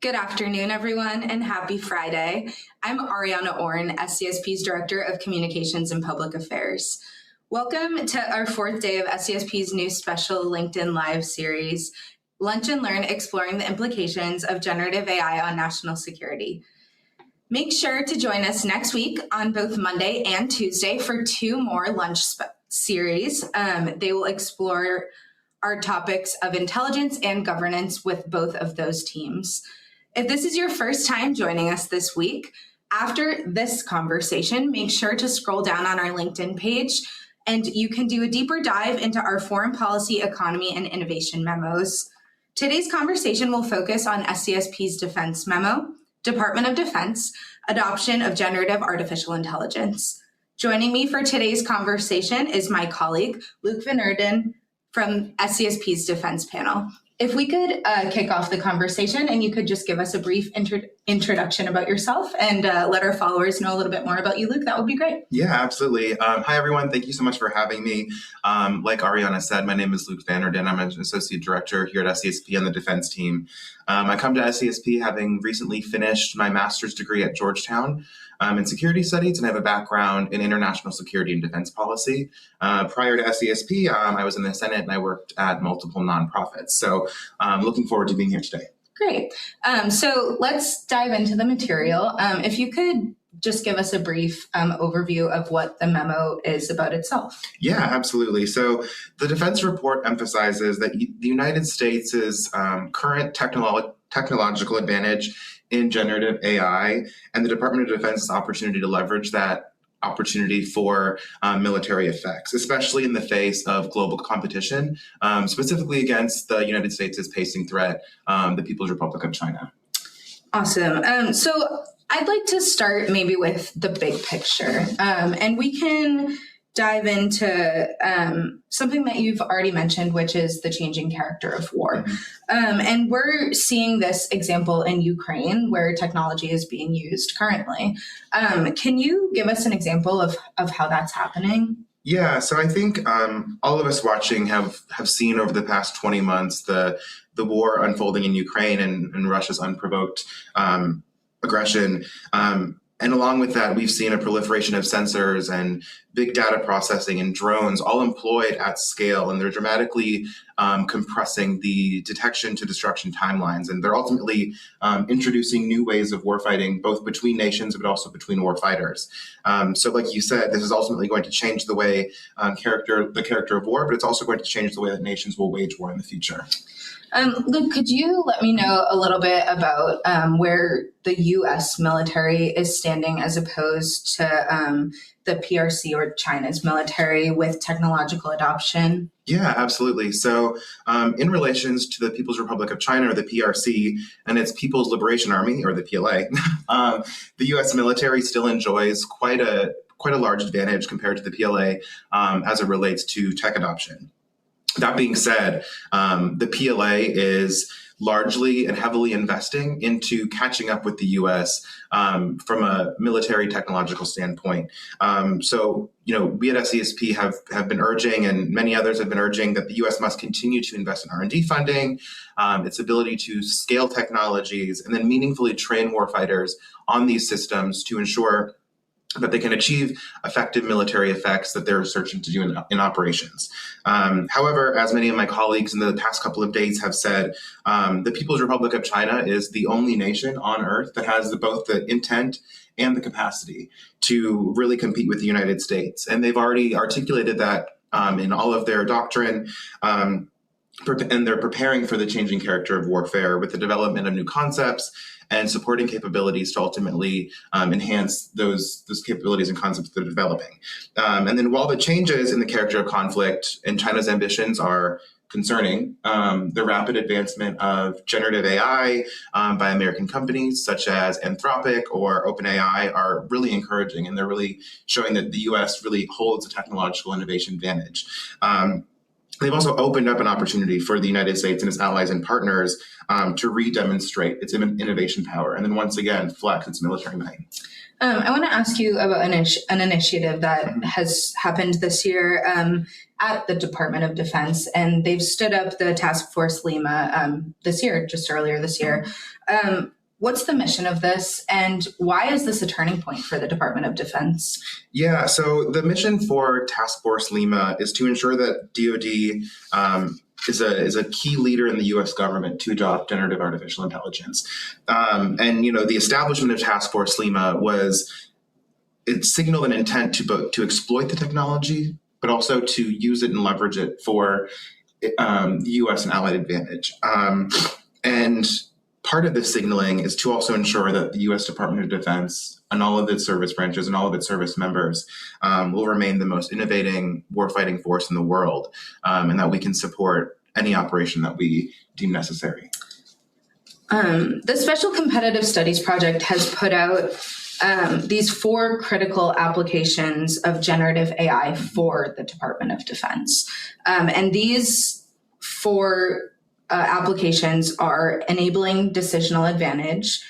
Good afternoon, everyone, and happy Friday. I'm Ariana Orn, SCSP's Director of Communications and Public Affairs. Welcome to our fourth day of SCSP's new special LinkedIn Live series, Lunch and Learn, Exploring the Implications of Generative AI on National Security. Make sure to join us next week on both Monday and Tuesday for two more lunch series. They will explore our topics of intelligence and governance with both of those teams. If this is your first time joining us this week, after this conversation, make sure to scroll down on our LinkedIn page and you can do a deeper dive into our foreign policy, economy, and innovation memos. Today's conversation will focus on SCSP's defense memo, Department of Defense, adoption of generative artificial intelligence. Joining me for today's conversation is my colleague, Luke Van Erden from SCSP's defense panel. If we could kick off the conversation and you could just give us a brief introduction about yourself and let our followers know a little bit more about you, Luke, that would be great. Yeah, absolutely. Hi, everyone. Thank you so much for having me. Like Ariana said, my name is Luke Van Erden. I'm an Associate Director here at SCSP on the defense team. I come to SCSP having recently finished my master's degree at Georgetown in security studies, and I have a background in international security and defense policy. Prior to SCSP, I was in the Senate and I worked at multiple nonprofits. So looking forward to being here today. Great. So let's dive into the material. If you could just give us a brief overview of what the memo is about itself. Yeah, absolutely. So the defense report emphasizes that the United States' current technological advantage in generative AI and the Department of Defense's opportunity to leverage that opportunity for military effects, especially in the face of global competition, specifically against the United States' pacing threat, the People's Republic of China. Awesome. So I'd like to start maybe with the big picture, and we can dive into something that you've already mentioned, which is the changing character of war. And we're seeing this example in Ukraine where technology is being used currently. Can you give us an example of how that's happening? Yeah, so I think all of us watching have seen over the past 20 months the war unfolding in Ukraine and Russia's unprovoked aggression. And along with that, we've seen a proliferation of sensors and big data processing and drones all employed at scale, and they're dramatically compressing the detection to destruction timelines. And they're ultimately introducing new ways of warfighting, both between nations, but also between warfighters. So like you said, this is ultimately going to change the way the character of war, but it's also going to change the way that nations will wage war in the future. Luke, could you let me know a little bit about where the U.S. military is standing as opposed to the PRC or China's military with technological adoption? Yeah, absolutely. So in relations to the People's Republic of China, or the PRC, and its People's Liberation Army, or the PLA, the U.S. military still enjoys quite a large advantage compared to the PLA as it relates to tech adoption. That being said, the PLA is largely and heavily investing into catching up with the U.S. From a military technological standpoint. So, we at SCSP have been urging, and many others have been urging, that the U.S. must continue to invest in R&D funding, its ability to scale technologies, and then meaningfully train warfighters on these systems to ensure that they can achieve effective military effects that they're searching to do in operations. However, as many of my colleagues in the past couple of days have said, the People's Republic of China is the only nation on Earth that has both the intent and the capacity to really compete with the United States. And they've already articulated that in all of their doctrine, and they're preparing for the changing character of warfare with the development of new concepts and supporting capabilities to ultimately enhance those capabilities and concepts that they're developing. And then while the changes in the character of conflict and China's ambitions are concerning, the rapid advancement of generative AI by American companies such as Anthropic or OpenAI are really encouraging, and they're really showing that the U.S. really holds a technological innovation advantage. They've also opened up an opportunity for the United States and its allies and partners to re-demonstrate its innovation power, and then once again flex its military might. I want to ask you about an initiative that has happened this year at the Department of Defense, and they've stood up the Task Force Lima this year, just earlier this year. What's the mission of this, and why is this a turning point for the Department of Defense? Yeah, so the mission for Task Force Lima is to ensure that DoD is a key leader in the U.S. government to adopt generative artificial intelligence. And the establishment of Task Force Lima it signaled an intent to exploit the technology, but also to use it and leverage it for U.S. and allied advantage. And part of this signaling is to also ensure that the U.S. Department of Defense and all of its service branches and all of its service members will remain the most innovating warfighting force in the world, and that we can support any operation that we deem necessary. The Special Competitive Studies Project has put out these 4 critical applications of generative AI for the Department of Defense. And these 4 applications are enabling decisional advantage,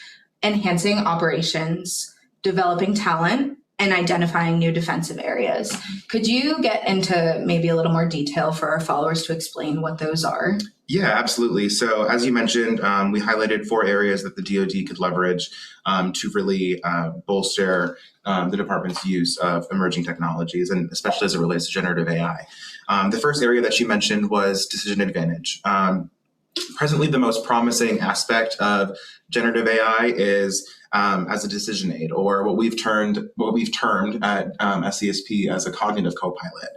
enhancing operations, developing talent, and identifying new defensive areas. Could you get into maybe a little more detail for our followers to explain what those are? Yeah, absolutely. So as you mentioned, we highlighted 4 areas that the DoD could leverage to really bolster the department's use of emerging technologies, and especially as it relates to generative AI. The first area that you mentioned was decision advantage. Presently, the most promising aspect of generative AI is as a decision aid, or what we've termed at SCSP as a cognitive co-pilot.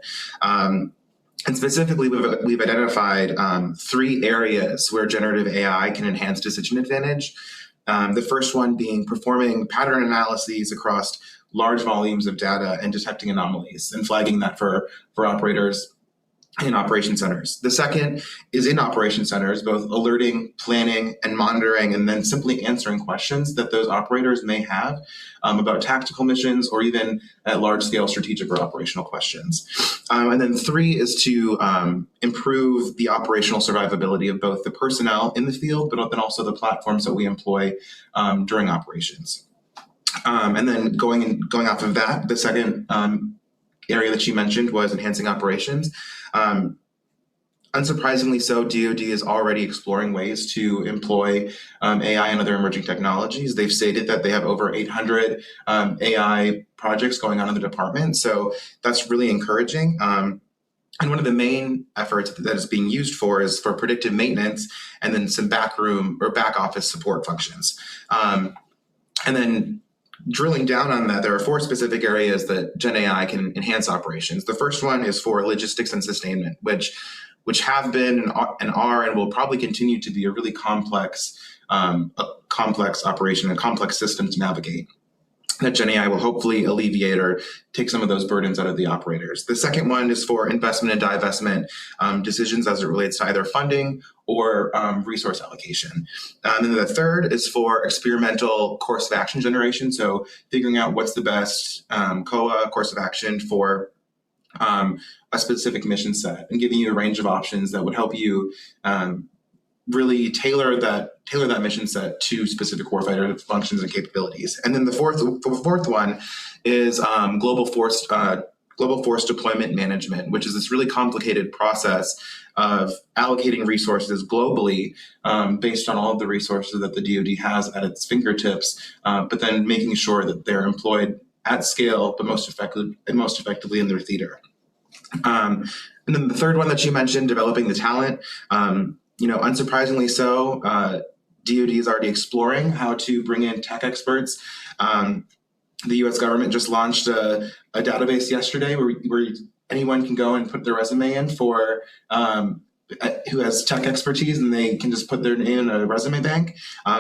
And specifically, we've identified 3 areas where generative AI can enhance decision advantage. The first one being performing pattern analyses across large volumes of data and detecting anomalies and flagging that for operators in operation centers. The second is in operation centers, both alerting, planning, and monitoring, and then simply answering questions that those operators may have about tactical missions or even at large-scale strategic or operational questions. And then 3 is to improve the operational survivability of both the personnel in the field, but then also the platforms that we employ during operations. And then going off of that, the second area that you mentioned was enhancing operations. Unsurprisingly so, DoD is already exploring ways to employ AI and other emerging technologies. They've stated that they have over 800 AI projects going on in the department, so that's really encouraging. And one of the main efforts that is being used is for predictive maintenance and then some backroom or back office support functions. And then drilling down on that, there are 4 specific areas that Gen AI can enhance operations. The first one is for logistics and sustainment, which have been and are and will probably continue to be a really complex operation, a complex system to navigate. That Gen AI will hopefully alleviate or take some of those burdens out of the operators. The second one is for investment and divestment decisions as it relates to either funding or resource allocation. And then the third is for experimental course of action generation. So figuring out what's the best COA course of action for a specific mission set and giving you a range of options that would help you really tailor that mission set to specific warfighter functions and capabilities. And then the fourth one is global force deployment management, which is this really complicated process of allocating resources globally based on all of the resources that the DoD has at its fingertips, but then making sure that they're employed at scale, but most effectively in their theater. And then the third one that you mentioned, developing the talent. Unsurprisingly so, DoD is already exploring how to bring in tech experts. The U.S. government just launched a database yesterday where anyone can go and put their resume in for who has tech expertise, and they can just put their name in a resume bank.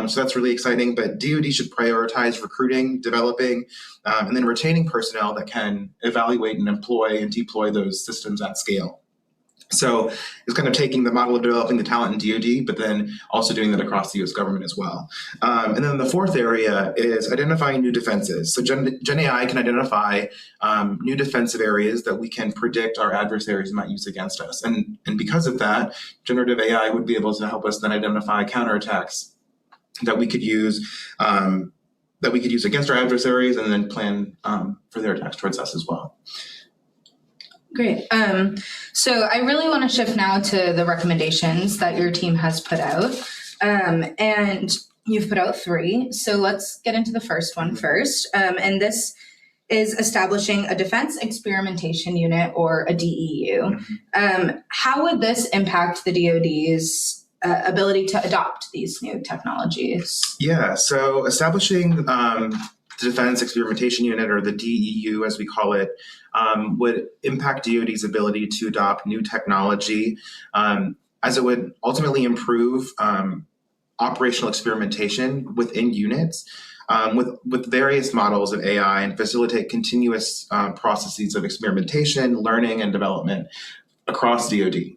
So that's really exciting. But DoD should prioritize recruiting, developing, and then retaining personnel that can evaluate and employ and deploy those systems at scale. So it's kind of taking the model of developing the talent in DoD, but then also doing that across the US government as well. And then the fourth area is identifying new defenses. So Gen AI can identify new defensive areas that we can predict our adversaries might use against us. And because of that, generative AI would be able to help us then identify counterattacks that we could use against our adversaries and then plan for their attacks towards us as well. Great. So I really want to shift now to the recommendations that your team has put out. And you've put out 3. So let's get into the first one first. And this is establishing a Defense Experimentation Unit, or a DEU. How would this impact the DoD's ability to adopt these new technologies? Yeah, so establishing the Defense Experimentation Unit, or the DEU as we call it, would impact DoD's ability to adopt new technology, as it would ultimately improve operational experimentation within units with various models of AI, and facilitate continuous processes of experimentation, learning, and development across DoD.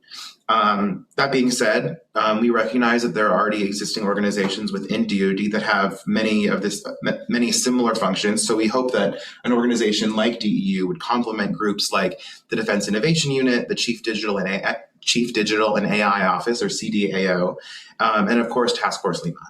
That being said, we recognize that there are already existing organizations within DoD that have many similar functions. So we hope that an organization like DEU would complement groups like the Defense Innovation Unit, the Chief Digital and AI Office, or CDAO, and of course Task Force Lima.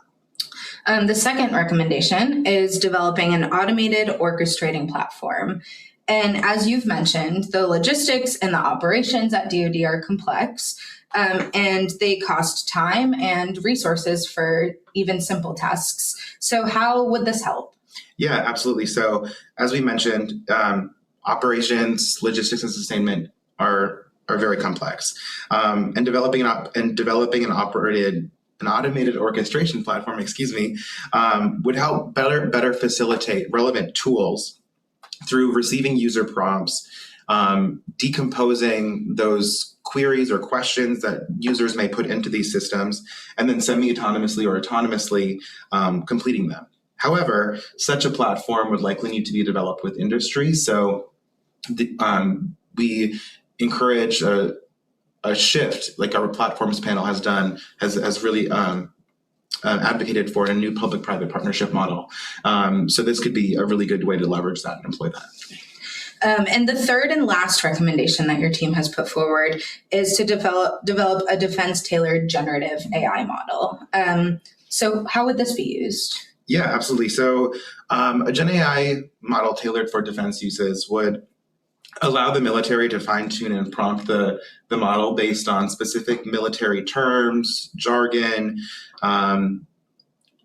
The second recommendation is developing an automated orchestrating platform. And as you've mentioned, the logistics and the operations at DoD are complex, and they cost time and resources for even simple tasks. So how would this help? Yeah, absolutely. So as we mentioned, operations, logistics, and sustainment are very complex. And developing an automated orchestration platform, would help better facilitate relevant tools through receiving user prompts, decomposing those queries or questions that users may put into these systems, and then semi-autonomously or autonomously completing them. However, such a platform would likely need to be developed with industry. So we encourage a shift, like our platforms panel has done, has really advocated for a new public-private partnership model. So this could be a really good way to leverage that and employ that. And the third and last recommendation that your team has put forward is to develop a defense-tailored generative AI model. So how would this be used? Yeah, absolutely. So a Gen AI model tailored for defense uses would allow the military to fine-tune and prompt the model based on specific military terms, jargon,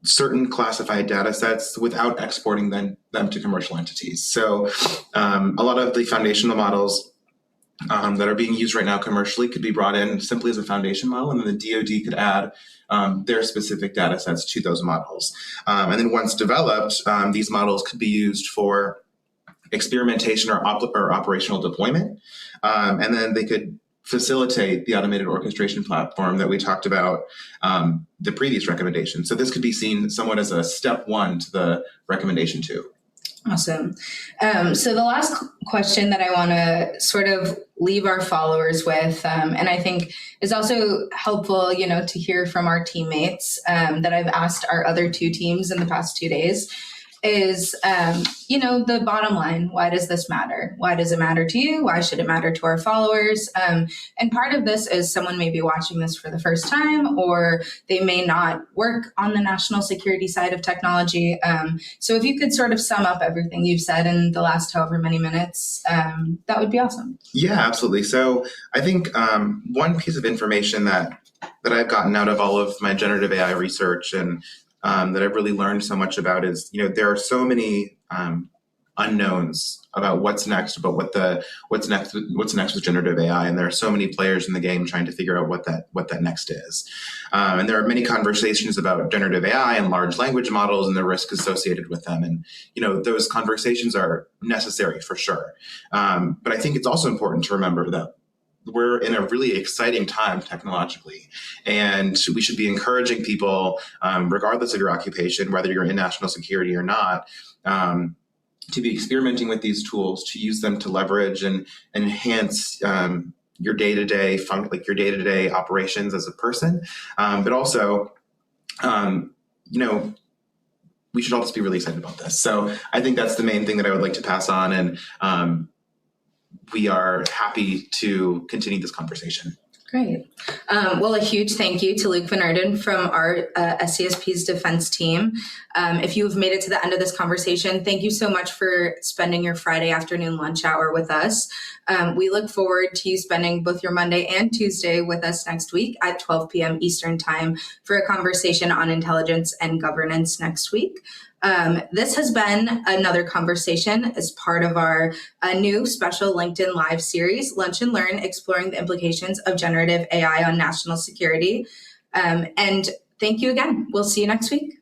certain classified data sets without exporting them to commercial entities. So a lot of the foundational models that are being used right now commercially could be brought in simply as a foundation model, and then the DoD could add their specific data sets to those models. And then once developed, these models could be used for experimentation or operational deployment. And then they could facilitate the automated orchestration platform that we talked about, the previous recommendation. So this could be seen somewhat as a step 1 to the recommendation 2. Awesome. So the last question that I want to sort of leave our followers with, and I think is also helpful, to hear from our teammates that I've asked our other 2 teams in the past 2 days, is, the bottom line. Why does this matter? Why does it matter to you? Why should it matter to our followers? And part of this is someone may be watching this for the first time, or they may not work on the national security side of technology. So if you could sort of sum up everything you've said in the last however many minutes, that would be awesome. Yeah, absolutely. So I think one piece of information that I've gotten out of all of my generative AI research and that I've really learned so much about is, there are so many unknowns about what's next, about what's next with generative AI, and there are so many players in the game trying to figure out what that next is. And there are many conversations about generative AI and large language models and the risk associated with them, and those conversations are necessary for sure. But I think it's also important to remember that we're in a really exciting time technologically, and we should be encouraging people, regardless of your occupation, whether you're in national security or not, to be experimenting with these tools, to use them to leverage and enhance your day-to-day your day-to-day operations as a person, but also, we should all just be really excited about this. So I think that's the main thing that I would like to pass on, and we are happy to continue this conversation. Great. Well, a huge thank you to Luke Van Erden from our SCSP's defense team. If you've made it to the end of this conversation, thank you so much for spending your Friday afternoon lunch hour with us. We look forward to you spending both your Monday and Tuesday with us next week at 12 p.m. Eastern Time for a conversation on intelligence and governance next week. This has been another conversation as part of our new special LinkedIn Live series, Lunch and Learn, exploring the implications of generative AI on national security. And thank you again. We'll see you next week.